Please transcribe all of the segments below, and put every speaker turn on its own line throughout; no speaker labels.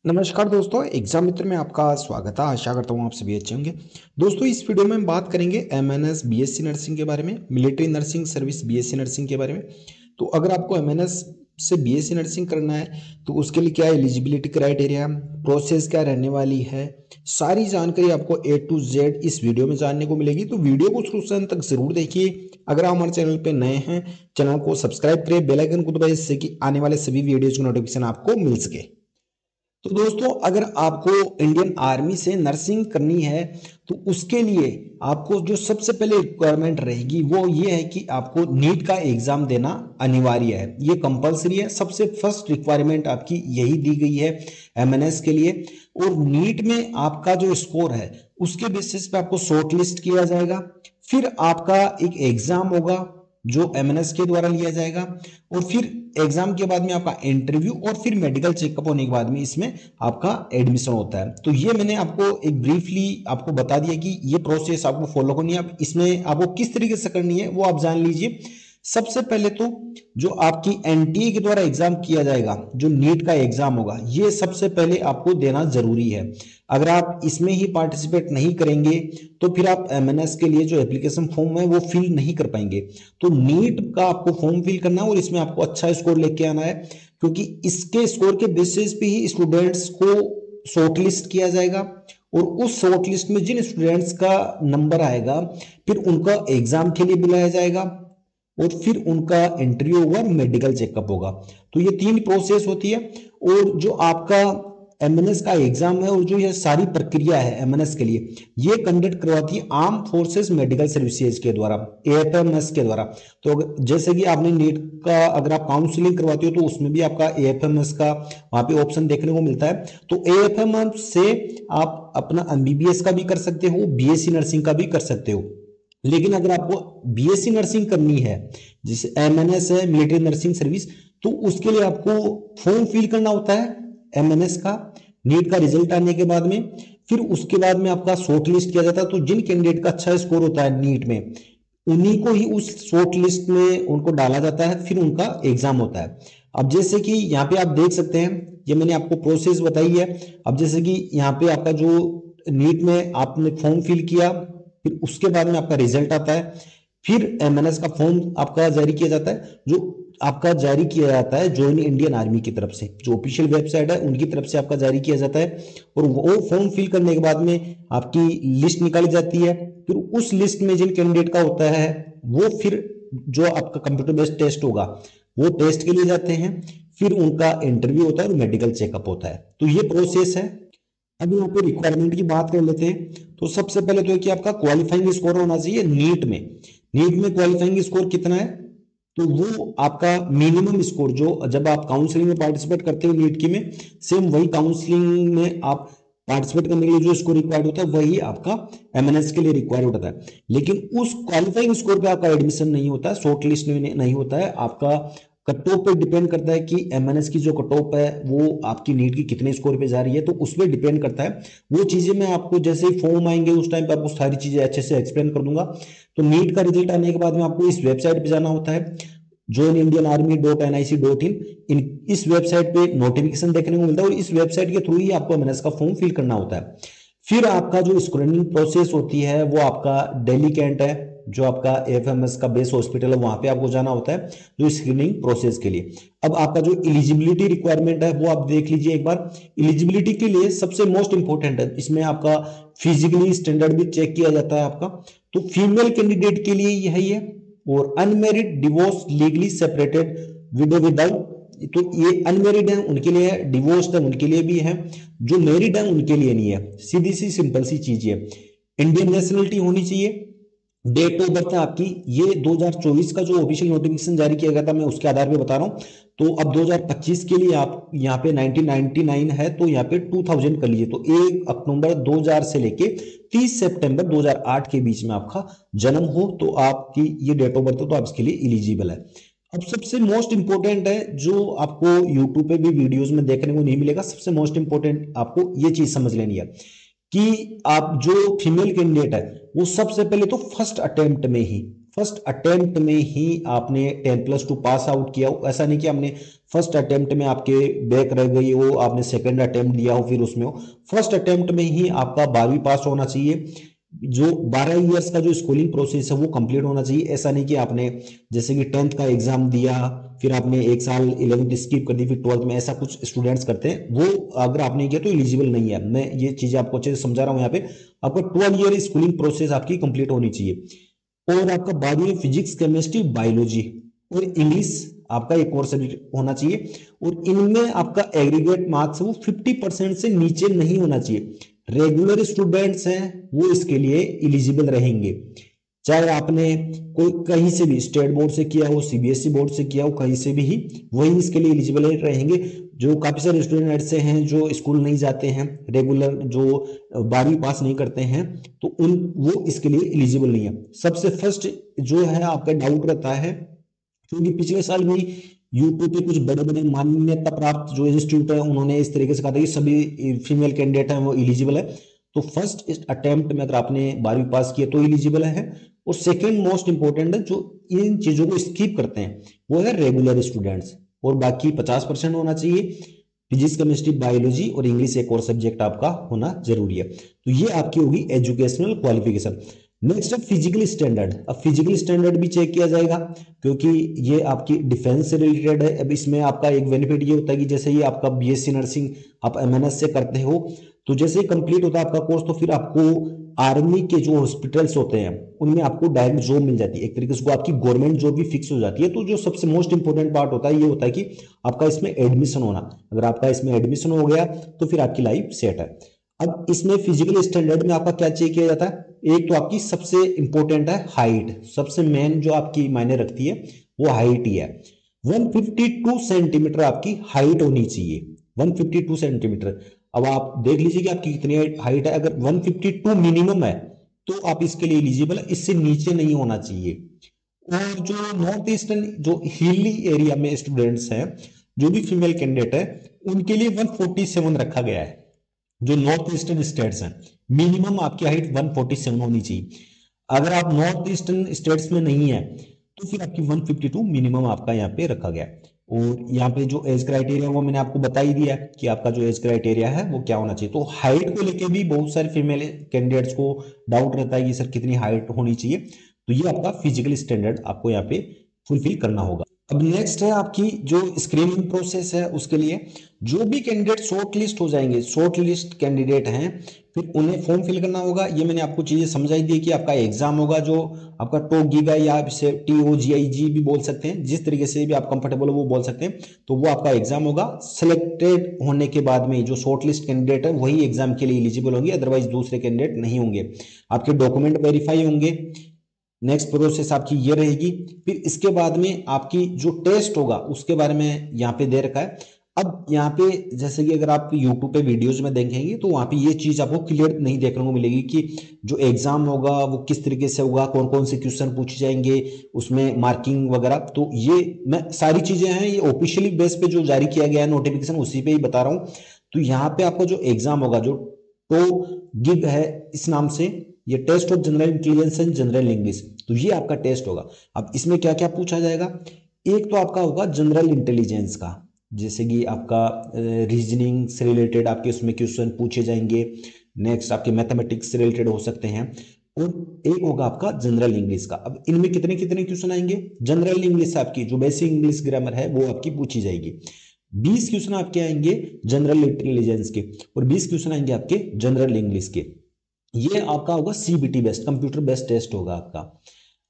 नमस्कार दोस्तों, एग्जाम मित्र में आपका स्वागत है। आशा करता हूँ आप सभी अच्छे होंगे। दोस्तों, इस वीडियो में हम बात करेंगे एमएनएस बीएससी नर्सिंग के बारे में, military nursing service BSc nursing के बारे में। तो अगर आपको एमएनएस से बीएससी नर्सिंग करना है तो उसके लिए क्या एलिजिबिलिटी क्राइटेरिया, प्रोसेस क्या रहने वाली है, सारी जानकारी आपको ए टू जेड इस वीडियो में जानने को मिलेगी। तो वीडियो को शुरू से अंत तक जरूर देखिए। अगर आप हमारे चैनल पे नए हैं, चैनल को सब्सक्राइब करें, बेल आइकन को दबाएं जिससे कि आने वाले सभी वीडियोज की नोटिफिकेशन आपको मिल सके। तो दोस्तों, अगर आपको इंडियन आर्मी से नर्सिंग करनी है तो उसके लिए आपको जो सबसे पहले रिक्वायरमेंट रहेगी वो ये है कि आपको नीट का एग्जाम देना अनिवार्य है। ये कंपलसरी है। सबसे फर्स्ट रिक्वायरमेंट आपकी यही दी गई है एमएनएस के लिए। और नीट में आपका जो स्कोर है उसके बेसिस पे आपको शॉर्ट लिस्ट किया जाएगा। फिर आपका एक एग्जाम होगा जो एमएनएस के द्वारा लिया जाएगा। और फिर एग्जाम के बाद में आपका इंटरव्यू और फिर मेडिकल चेकअप होने के बाद में इसमें आपका एडमिशन होता है। तो ये मैंने आपको एक ब्रीफली आपको बता दिया कि ये प्रोसेस आपको फॉलो करनी है। अब इसमें आपको किस तरीके से करनी है वो आप जान लीजिए। सबसे पहले तो जो आपकी एनटीए के द्वारा एग्जाम किया जाएगा, जो नीट का एग्जाम होगा, ये सबसे पहले आपको देना जरूरी है। अगर आप इसमें ही पार्टिसिपेट नहीं करेंगे तो फिर आप एमएनएस के लिए जो एप्लीकेशन फॉर्म है वो फिल नहीं कर पाएंगे। तो नीट का आपको फॉर्म फिल करना है और इसमें आपको अच्छा स्कोर लेके आना है, क्योंकि इसके स्कोर के बेसिस पे ही स्टूडेंट्स को शॉर्टलिस्ट किया जाएगा। और उस शॉर्टलिस्ट में जिन स्टूडेंट्स का नंबर आएगा फिर उनका एग्जाम के लिए बुलाया जाएगा और फिर उनका इंटरव्यू होगा और मेडिकल चेकअप होगा। तो ये तीन प्रोसेस होती है। और जो आपका एमएनएस का एग्जाम है और जो ये सारी प्रक्रिया है एमएनएस के लिए, ये कंडक्ट करवाती है आर्म फोर्सेस मेडिकल सर्विसेज के द्वारा, एएफएमएस के द्वारा। तो जैसे कि आपने नीट का अगर आप काउंसलिंग करवाते हो तो उसमें भी आपका एएफएमएस का वहां पे ऑप्शन देखने को मिलता है। तो एएफएमएस से आप अपना एमबीबीएस का भी कर सकते हो, बीएससी नर्सिंग का भी कर सकते हो। लेकिन अगर आपको बीएससी नर्सिंग करनी है, जैसे एमएनएस है मिलिट्री नर्सिंग सर्विस, तो उसके लिए आपको फॉर्म फिल करना होता है एमएनएस का नीट का रिजल्ट आने के बाद में। फिर उसके बाद में आपका शॉर्ट लिस्ट किया जाता है। तो जिन कैंडिडेट का अच्छा स्कोर होता है नीट में, उन्हीं को ही उस शॉर्ट लिस्ट में उनको डाला जाता है। फिर उनका एग्जाम होता है। अब जैसे कि यहाँ पे आप देख सकते हैं, ये मैंने आपको प्रोसेस बताई है। अब जैसे कि यहाँ पे आपका जो नीट में आपने फॉर्म फिल किया, फिर उसके बाद में आपका रिजल्ट आता है। फिर एमएनएस का फॉर्म आपका जारी किया जाता है, जो आपका जारी किया जाता है ज्वाइन इंडियन आर्मी की तरफ से, जो ऑफिशियल वेबसाइट है उनकी तरफ से आपका जारी किया जाता है। और वो फॉर्म फिल करने के बाद में आपकी लिस्ट निकाली जाती है। फिर उस लिस्ट में जिन कैंडिडेट का होता है वो फिर जो आपका कंप्यूटर बेस्ड टेस्ट होगा वो टेस्ट के लिए जाते हैं। फिर उनका इंटरव्यू होता है और मेडिकल चेकअप होता है। तो ये प्रोसेस है। अब यहाँ पे रिक्वायरमेंट की बात कर लेते हैं। तो सबसे पहले तो है कि आपका क्वालिफाइंग स्कोर होना चाहिए नीट में। नीट में क्वालिफाइंग स्कोर कितना है? तो वो आपका मिनिमम स्कोर जो जब आप काउंसलिंग में पार्टिसिपेट करते हो नीट की में, सेम वही काउंसलिंग में आप पार्टिसिपेट करने के लिए जो स्कोर रिक्वायर्ड होता है वही आपका एमएनएस के लिए रिक्वायर्ड होता है। लेकिन उस क्वालिफाइंग स्कोर पे आपका एडमिशन नहीं होता है, शॉर्ट लिस्ट में नहीं होता है। आपका कट ऑफ पे डिपेंड करता है कि एमएनएस की जो कट ऑफ है वो आपकी नीट की कितने स्कोर पे जा रही है, तो उस पर डिपेंड करता है। वो चीजें मैं आपको जैसे ही फॉर्म आएंगे उस टाइम पे आपको सारी चीजें अच्छे से एक्सप्लेन कर दूंगा। तो नीट का रिजल्ट आने के बाद में आपको इस वेबसाइट पे जाना होता है, joinindianarmy.nic.in। इस वेबसाइट पे नोटिफिकेशन देखने को मिलता है और इस वेबसाइट के थ्रू ही आपको एमएनएस का फॉर्म फिल करना होता है। फिर आपका जो स्क्रीनिंग प्रोसेस होती है वो आपका दिल्ली कैंट है, जो आपका एएफएमएस का बेस हॉस्पिटल है, वहां पे आपको जाना होता है जो स्क्रीनिंग प्रोसेस के लिए। अब आपका जो एलिजिबिलिटी रिक्वायरमेंट है वो आप देख लीजिए एक बार। एलिजिबिलिटी के लिए सबसे मोस्ट इंपॉर्टेंट है, इसमें आपका फिजिकली स्टैंडर्ड भी चेक किया जाता है आपका। तो फीमेल कैंडिडेट के लिए यही है। और unmarried, divorce, legally separated, window without, तो ये अनमेरिड है उनके लिए है, डिवोर्स्ड है उनके लिए भी है, जो मैरिड है उनके लिए नहीं है। सीधी सी सिंपल सी चीज है। इंडियन नेशनलिटी होनी चाहिए। डेट ऑफ बर्थ है आपकी, ये 2024 का जो ऑफिशियल नोटिफिकेशन जारी किया गया था मैं उसके आधार पे बता रहा हूँ। तो अब 2025 के लिए आप यहाँ पे 1999 है तो यहाँ पे 2000 कर लीजिए। तो 1 अक्टूबर 2000 से लेके 30 सितंबर 2008 के बीच में आपका जन्म हो तो आपकी ये डेट ऑफ बर्थ है, तो आप इसके लिए एलिजिबल है। अब सबसे मोस्ट इंपॉर्टेंट है जो आपको यूट्यूब पे भी वीडियोस में देखने को नहीं मिलेगा, सबसे मोस्ट इंपॉर्टेंट आपको ये चीज समझ लेनी है कि आप जो फीमेल कैंडिडेट है वो सबसे पहले तो फर्स्ट अटेम्प्ट में ही फर्स्ट अटेम्प्ट में ही आपने 10+2 पास आउट किया हो। ऐसा नहीं कि हमने फर्स्ट अटेम्प्ट में आपके बैक रह गई हो, आपने सेकंड अटेम्प्ट दिया हो फिर उसमें हो। फर्स्ट अटेम्प्ट में ही आपका 12वीं पास होना चाहिए। जो 12 इयर्स का जो स्कूलिंग प्रोसेस है वो कंप्लीट होना चाहिए। ऐसा नहीं कि आपने जैसे कि 10th का एग्जाम दिया फिर आपने एक साल 11th स्किप कर दी फिर 12th में, ऐसा कुछ स्टूडेंट्स करते हैं। वो अगर आपने किया तो एलिजिबल नहीं है। मैं ये चीजें आपको अच्छे से समझा रहा हूँ। यहाँ पे आपका 12 ईयर स्कूलिंग प्रोसेस आपकी कंप्लीट होनी चाहिए और आपका 12वीं में फिजिक्स, केमिस्ट्री, बायोलॉजी और इंग्लिश आपका एक और सब्जेक्ट होना चाहिए। और इनमें आपका एग्रीगेट मार्क्स वो 50% से नीचे नहीं होना चाहिए। रेगुलर स्टूडेंट्स हैं वो इसके लिए एलिजिबल रहेंगे, चाहे आपने कोई कहीं से भी स्टेट बोर्ड से किया हो, सीबीएसई बोर्ड से किया हो, कहीं से भी ही वही इसके लिए एलिजिबल रहेंगे। जो काफी सारे स्टूडेंट ऐसे हैं जो स्कूल नहीं जाते हैं, रेगुलर जो 12वीं पास नहीं करते हैं, तो उन वो इसके लिए एलिजिबल नहीं है। सबसे फर्स्ट जो है आपका डाउट रहता है, क्योंकि पिछले साल भी यूट्यूब पे कुछ बड़े बड़े मान्यता प्राप्त जो इंस्टीट्यूट है उन्होंने इस तरीके से कहा था कि सभी फीमेल कैंडिडेट हैं वो एलिजिबल है। तो फर्स्ट अटेम्प्ट में अगर आपने 12वीं पास किया तो एलिजिबल है। और सेकंड मोस्ट इंपॉर्टेंट है, जो इन चीजों को स्किप करते हैं वो है रेगुलर स्टूडेंट्स, और बाकी 50% होना चाहिए। फिजिक्स, केमिस्ट्री, बायोलॉजी और इंग्लिश एक और सब्जेक्ट आपका होना जरूरी है। तो ये आपकी होगी एजुकेशनल क्वालिफिकेशन। नेक्स्ट है फिजिकल स्टैंडर्ड। अब फिजिकल स्टैंडर्ड भी चेक किया जाएगा क्योंकि ये आपकी डिफेंस से रिलेटेड है। अब इसमें आपका एक बेनिफिट ये होता है कि जैसे ही आपका बीएससी नर्सिंग आप एमएनएस से करते हो, तो जैसे ही कंप्लीट होता है आपका कोर्स, तो फिर आपको आर्मी के जो हॉस्पिटल्स होते हैं उनमें आपको डायरेक्ट जॉब मिल जाती है। एक तरीके से आपकी गवर्नमेंट जॉब भी फिक्स हो जाती है। तो जो सबसे मोस्ट इंपॉर्टेंट पार्ट होता है ये होता है कि आपका इसमें एडमिशन होना। अगर आपका इसमें एडमिशन हो गया तो फिर आपकी लाइफ सेट है। अब इसमें फिजिकल स्टैंडर्ड में आपका क्या चेक किया जाता है, एक तो आपकी सबसे इंपॉर्टेंट है हाइट। सबसे मेन जो आपकी मायने रखती है वो हाइट ही है। 152 सेंटीमीटर आपकी हाइट होनी चाहिए, 152 सेंटीमीटर। अब आप देख लीजिए कि आपकी कितनी हाइट है। अगर 152 मिनिमम है तो आप इसके लिए एलिजिबल है, इससे नीचे नहीं होना चाहिए। और जो नॉर्थ ईस्टर्न जो हिली एरिया में स्टूडेंट्स हैं, जो भी फीमेल कैंडिडेट है, उनके लिए 147 रखा गया है। जो नॉर्थ ईस्टर्न स्टेट्स हैं मिनिमम आपकी हाइट 147 होनी चाहिए। अगर आप नॉर्थ ईस्टर्न स्टेट्स में नहीं है तो फिर आपकी 152 मिनिमम आपका यहाँ पे रखा गया है। और यहाँ पे जो एज क्राइटेरिया वो मैंने आपको बता ही दिया कि आपका जो एज क्राइटेरिया है वो क्या होना चाहिए। तो हाइट को लेके भी बहुत सारे फीमेल कैंडिडेट्स को डाउट रहता है कि सर कितनी हाइट होनी चाहिए। तो ये आपका फिजिकल स्टैंडर्ड आपको यहाँ पे फुलफिल करना होगा। अब नेक्स्ट है आपकी जो स्क्रीनिंग प्रोसेस है, उसके लिए जो भी कैंडिडेट शॉर्ट लिस्ट हो जाएंगे, शॉर्ट लिस्ट कैंडिडेट हैं, फिर उन्हें फॉर्म फिल करना होगा। ये मैंने आपको चीजें समझाई दी कि आपका एग्जाम होगा जो आपका टोगीगा या इसे TOGIG भी बोल सकते हैं, जिस तरीके से भी आप कंफर्टेबल हो वो बोल सकते हैं। तो वो आपका एग्जाम होगा। सिलेक्टेड होने के बाद में जो शॉर्ट लिस्ट कैंडिडेट है वही एग्जाम के लिए एलिजिबल होंगे, अदरवाइज दूसरे कैंडिडेट नहीं होंगे। आपके डॉक्यूमेंट वेरीफाई होंगे। नेक्स्ट प्रोसेस आपकी ये रहेगी। फिर इसके बाद में आपकी जो टेस्ट होगा उसके बारे में यहाँ पे दे रखा है। अब यहाँ पे जैसे कि अगर आप YouTube पे वीडियोज में देखेंगे तो वहां पे ये चीज आपको क्लियर नहीं देखने को मिलेगी कि जो एग्जाम होगा वो किस तरीके से होगा, कौन कौन से क्वेश्चन पूछे जाएंगे, उसमें मार्किंग वगैरह। तो ये मैं सारी चीजें हैं ये ऑफिशियली बेस पे जो जारी किया गया है नोटिफिकेशन उसी पे ही बता रहा हूँ। तो यहाँ पे आपका जो एग्जाम होगा जो TOGIG है इस नाम से, ये test of general intelligence and general English, तो ये आपका टेस्ट होगा। अब इसमें क्या क्या पूछा जाएगा, एक तो आपका होगा जनरल इंटेलिजेंस का, जैसे कि आपका रीजनिंग से रिलेटेड आपके उसमें क्वेश्चन पूछे जाएंगे। नेक्स्ट आपके मैथमेटिक्स से रिलेटेड हो सकते हैं। और एक होगा आपका जनरल इंग्लिश का। अब इनमें कितने कितने क्वेश्चन आएंगे, जनरल इंग्लिश आपकी जो बेसिक इंग्लिश ग्रामर है वो आपकी पूछी जाएगी। 20 क्वेश्चन आपके आएंगे जनरल इंटेलिजेंस के और 20 क्वेश्चन आएंगे आपके जनरल इंग्लिश के। ये आपका होगा CBT based, computer based test होगा आपका।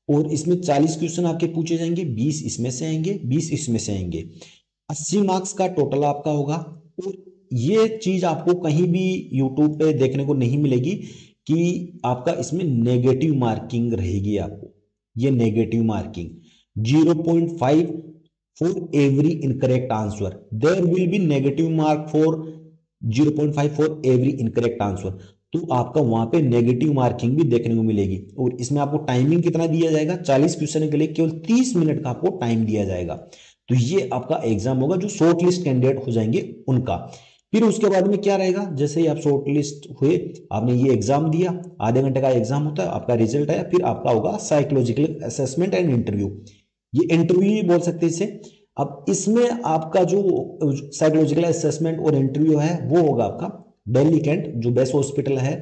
और इसमें 40 क्वेश्चन आपके पूछे जाएंगे, 20 इसमें से आएंगे, 20 इसमें से आएंगे। 80 मार्क्स का टोटल आपका होगा। और ये चीज आपको कहीं भी यूट्यूब पे देखने को नहीं मिलेगी कि आपका इसमें नेगेटिव मार्किंग रहेगी। आपको ये negative marking 0.5 for every incorrect answer, there will be negative mark for 0.5 for every incorrect answer. तो आपका वहां पे नेगेटिव मार्किंग भी देखने को मिलेगी। और इसमें आपको टाइमिंग कितना दिया जाएगा, 40 क्वेश्चन के लिए केवल 30 मिनट का आपको टाइम दिया जाएगा। तो ये आपका एग्जाम होगा जो शॉर्ट लिस्ट कैंडिडेट हो जाएंगे उनका। फिर उसके बाद में क्या रहेगा, जैसे ही आप शॉर्ट लिस्ट हुए, आपने ये एग्जाम दिया, आधे घंटे का एग्जाम होता है, आपका रिजल्ट आया, फिर आपका होगा साइकोलॉजिकल असेसमेंट एंड इंटरव्यू। ये इंटरव्यू ही बोल सकते हैं इसे। अब इसमें आपका जो साइकोलॉजिकल असेसमेंट और इंटरव्यू है वो होगा आपका दिल्ली कैंट जो बेस्ट हॉस्पिटल है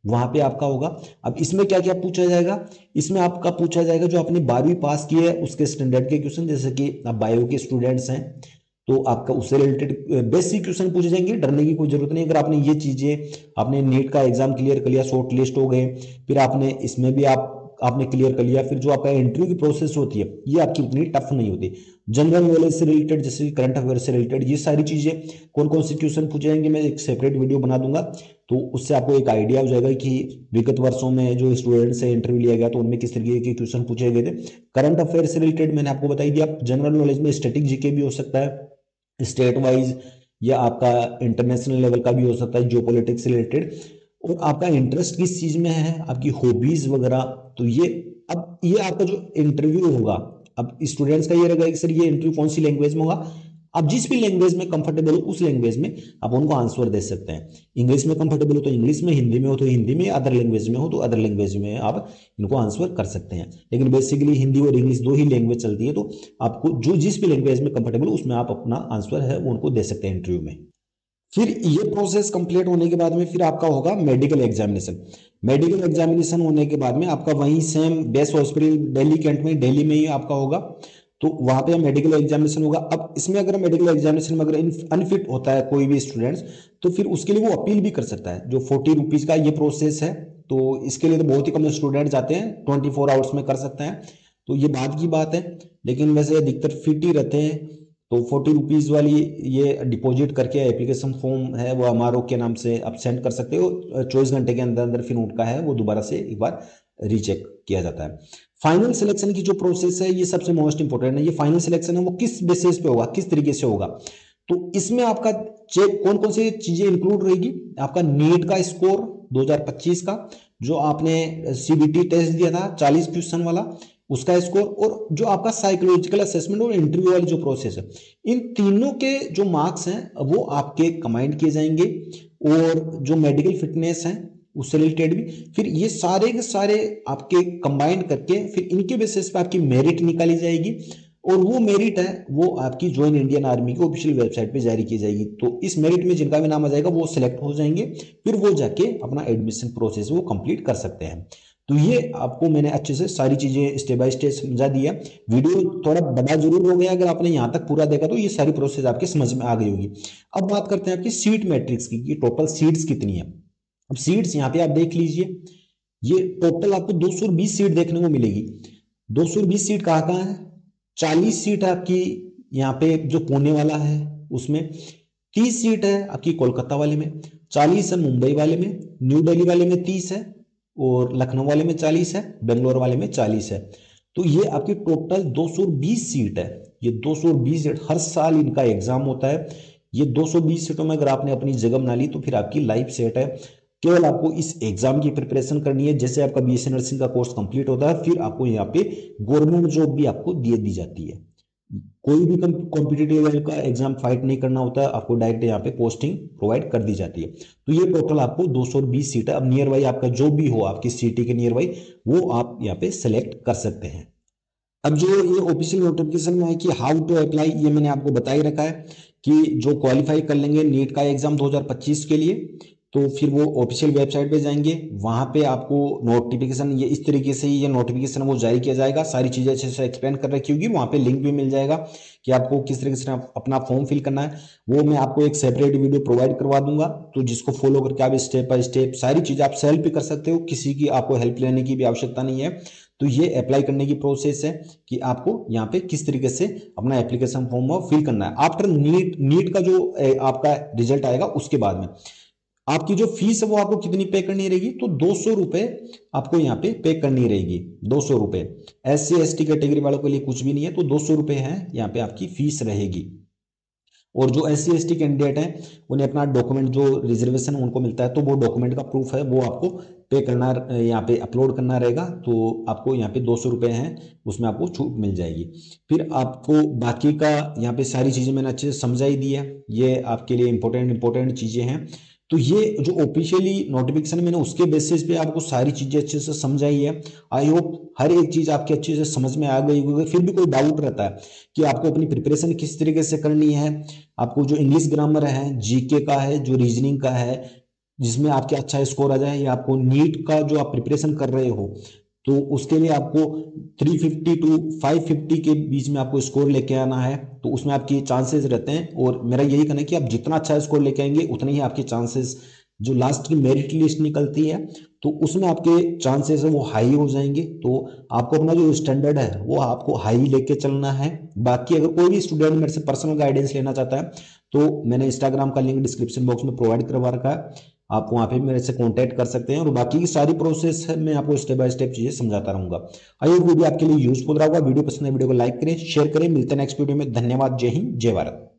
वहां पे आपका होगा। अब इसमें क्या क्या पूछा जाएगा, इसमें आपका पूछा जाएगा जो आपने 12वीं पास की है उसके स्टैंडर्ड के क्वेश्चन, जैसे कि आप बायो के स्टूडेंट्स हैं तो आपका उससे रिलेटेड बेसिक क्वेश्चन पूछे जाएंगे, डरने की कोई जरूरत नहीं। अगर आपने ये चीजें, आपने नीट का एग्जाम क्लियर कर लिया, शॉर्ट लिस्ट हो गए, फिर आपने इसमें भी आपने क्लियर कर लिया, फिर जो आपका इंटरव्यू की प्रोसेस होती है ये आपकी उतनी टफ नहीं होती। जनरल नॉलेज से रिलेटेड, जैसे करंट अफेयर से रिलेटेड, ये सारी चीजें कौन कौन सी क्वेश्चन पूछे जाएंगे मैं एक सेपरेट वीडियो बना दूंगा, तो उससे आपको एक आइडिया हो जाएगा कि विगत वर्षों में जो स्टूडेंट से इंटरव्यू लिया गया तो उनमें किस तरीके के क्वेश्चन पूछे गए थे। करंट अफेयर से रिलेटेड मैंने आपको बताई दिया। जनरल नॉलेज में स्टैटिक जीके भी हो सकता है स्टेट वाइज, या आपका इंटरनेशनल लेवल का भी हो सकता है, जियोपॉलिटिक्स से रिलेटेड, और आपका इंटरेस्ट किस चीज में है, आपकी हॉबीज वगैरह। तो ये, अब ये आपका जो इंटरव्यू होगा, अब स्टूडेंट्स का ये रहेगा कि सर ये इंटरव्यू कौन सी लैंग्वेज में होगा। आप जिस भी लैंग्वेज में कंफर्टेबल हो उस लैंग्वेज में आप उनको आंसर दे सकते हैं। इंग्लिश में कंफर्टेबल हो तो इंग्लिश में, हिंदी में हो तो हिंदी में, अदर लैंग्वेज में हो तो अदर लैंग्वेज में आप इनको आंसर कर सकते हैं। लेकिन बेसिकली हिंदी और इंग्लिश दो ही लैंग्वेज चलती है, तो आपको जो जिस भी लैंग्वेज में कंफर्टेबल उसमें आप अपना आंसर है वो उनको दे सकते हैं इंटरव्यू में। फिर ये प्रोसेस कंप्लीट होने के बाद में फिर आपका होगा मेडिकल एग्जामिनेशन। मेडिकल एग्जामिनेशन होने के बाद में आपका वहीं same best hospital Delhi cantt में, दिल्ली में ही आपका होगा, तो वहां पे मेडिकल एग्जामिनेशन होगा। अब इसमें अगर मेडिकल एग्जामिनेशन में अगर अनफिट होता है कोई भी स्टूडेंट्स, तो फिर उसके लिए वो अपील भी कर सकता है। जो 40 रुपीज का ये प्रोसेस है, तो इसके लिए तो बहुत ही कम स्टूडेंट जाते हैं, 24 आवर्स में कर सकते हैं, तो ये बाद की बात है। लेकिन वैसे अधिकतर फिट ही रहते हैं, तो 40 रुपीज़ वाली ये डिपॉजिट करके एप्लीकेशन फॉर्म है वो हमारो के नाम से आप सेंड कर सकते हो। 24 घंटे के अंदर अंदर फिर उनका है वो दोबारा से एक बार रीचेक किया जाता है। फाइनल सिलेक्शन की जो प्रोसेस है ये सबसे मोस्ट इंपॉर्टेंट है। ये फाइनल सिलेक्शन है वो किस बेसिस पे होगा, किस तरीके से होगा, तो इसमें आपका चेक कौन कौन सी चीजें इंक्लूड रहेगी। आपका नीट का स्कोर 2025 का, जो आपने सीबीटी टेस्ट दिया था 40 क्वेश्चन वाला, उसका स्कोर, और जो आपका साइकोलॉजिकल असेसमेंट और इंटरव्यू वाली जो प्रोसेस है, इन तीनों के जो मार्क्स हैं वो आपके कंबाइंड किए जाएंगे। और जो मेडिकल फिटनेस है उससे रिलेटेड भी, फिर ये सारे के सारे आपके कंबाइंड करके फिर इनके बेसिस पे आपकी मेरिट निकाली जाएगी, और वो मेरिट है वो आपकी ज्वाइन इंडियन आर्मी की ऑफिशियल वेबसाइट पे जारी की जाएगी। तो इस मेरिट में जिनका भी नाम आ जाएगा वो सिलेक्ट हो जाएंगे, फिर वो जाके अपना एडमिशन प्रोसेस वो कंप्लीट कर सकते हैं। तो ये आपको मैंने अच्छे से सारी चीजें स्टेप बाय स्टेप समझा दिया। वीडियो थोड़ा बड़ा जरूर हो गया, अगर आपने यहाँ तक पूरा देखा तो ये सारी प्रोसेस आपके समझ में आ गई होगी। अब बात करते हैं आपकी सीट मैट्रिक्स की, कि टोटल सीट्स कितनी है। अब सीट्स यहाँ पे आप देख लीजिए, ये टोटल आपको 220 सीट देखने को मिलेगी। 220 सीट कहाँ कहाँ है, 40 सीट है आपकी यहाँ पे जो पुणे वाला है उसमें, 30 सीट है आपकी कोलकाता वाले में, 40 है मुंबई वाले में, न्यू दिल्ली वाले में 30 है, और लखनऊ वाले में 40 है, बेंगलोर वाले में 40 है। तो ये आपकी टोटल 220 सीट है। ये 220 सीट हर साल इनका एग्जाम होता है। ये 220 सीटों में अगर आपने अपनी जगह बना ली तो फिर आपकी लाइफ सेट है। केवल आपको इस एग्जाम की प्रिपरेशन करनी है। जैसे आपका बीएससी नर्सिंग का कोर्स कंप्लीट होता है फिर आपको यहाँ पे गवर्नमेंट जॉब भी आपको दी जाती है। कोई भी कॉम्पिटिटिव लेवल का एग्जाम फाइट नहीं करना होता है, आपको डायरेक्ट यहाँ पे पोस्टिंग प्रोवाइड कर दी जाती है। तो ये टोटल आपको 220 सीट है। अब नियर बाई आपका जो भी हो आपकी सिटी के नियर बाई वो आप यहाँ पे सेलेक्ट कर सकते हैं। अब जो ये ऑफिशियल नोटिफिकेशन में है कि हाउ टू अप्लाई, ये मैंने आपको बता ही रखा है कि जो क्वालिफाई कर लेंगे नीट का एग्जाम 2025 के लिए तो फिर वो ऑफिशियल वेबसाइट पे जाएंगे, वहां पे आपको नोटिफिकेशन ये इस तरीके से ये नोटिफिकेशन वो जारी किया जाएगा। सारी चीजें अच्छे से एक्सप्लेन कर रखी होगी, वहां पे लिंक भी मिल जाएगा कि आपको किस तरीके से अपना फॉर्म फिल करना है। वो मैं आपको एक सेपरेट वीडियो प्रोवाइड करवा दूंगा, तो जिसको फॉलो करके आप स्टेप बाय स्टेप सारी चीजें आप सेल्फ भी कर सकते हो, किसी की आपको हेल्प लेने की भी आवश्यकता नहीं है। तो ये अप्लाई करने की प्रोसेस है कि आपको यहाँ पे किस तरीके से अपना एप्लीकेशन फॉर्म फिल करना है। आफ्टर नीट का जो आपका रिजल्ट आएगा उसके बाद में आपकी जो फीस है वो आपको कितनी पे करनी रहेगी, तो 200 रुपए आपको यहाँ पे करनी रहेगी। 200 रुपए SC ST कैटेगरी वालों के लिए कुछ भी नहीं है, तो 200 रुपए है यहाँ पे आपकी फीस रहेगी। और जो SC ST कैंडिडेट हैं उन्हें अपना डॉक्यूमेंट जो रिजर्वेशन उनको मिलता है, तो वो डॉक्यूमेंट का प्रूफ है वो आपको पे करना, यहाँ पे अपलोड करना रहेगा। तो आपको यहाँ पे 200 रुपये हैं, उसमें आपको छूट मिल जाएगी। फिर आपको बाकी का यहाँ पे सारी चीज़ें मैंने अच्छे से समझाई दी है, ये आपके लिए इंपॉर्टेंट चीज़ें हैं। तो ये जो ऑफिशियली नोटिफिकेशन मैंने उसके बेसिस पे आपको सारी चीज़ें अच्छे से समझाई है। आई होप हर एक चीज़ आपकी अच्छे से समझ में आ गई होगी। फिर भी कोई डाउट रहता है कि आपको अपनी प्रिपरेशन किस तरीके से करनी है, आपको जो इंग्लिश ग्रामर है, GK का है, जो रीजनिंग का है, जिसमें आपके अच्छा स्कोर आ जाए, या आपको नीट का जो आप प्रिपरेशन कर रहे हो तो उसके लिए आपको 350 टू 550 के बीच में आपको स्कोर लेके आना है। तो उसमें आपकी चांसेस रहते हैं, और मेरा यही कहना है कि आप जितना अच्छा स्कोर लेके आएंगे उतने ही आपके चांसेस, जो लास्ट की मेरिट लिस्ट निकलती है तो उसमें आपके चांसेस है वो हाई हो जाएंगे। तो आपको अपना जो स्टैंडर्ड है वो आपको हाई लेके चलना है। बाकी अगर कोई भी स्टूडेंट मेरे से पर्सनल गाइडेंस लेना चाहता है तो मैंने इंस्टाग्राम का लिंक डिस्क्रिप्शन बॉक्स में प्रोवाइड करवा रखा है, आप वहाँ पे मेरे से कांटेक्ट कर सकते हैं, और बाकी की सारी प्रोसेस है मैं आपको स्टेप बाय स्टेप चीजें समझाता रहूंगा। आई होप वीडियो आपके लिए यूजफुल रहा होगा। वीडियो पसंद है वीडियो को लाइक करें, शेयर करें। मिलते हैं नेक्स्ट वीडियो में। धन्यवाद। जय हिंद, जय भारत।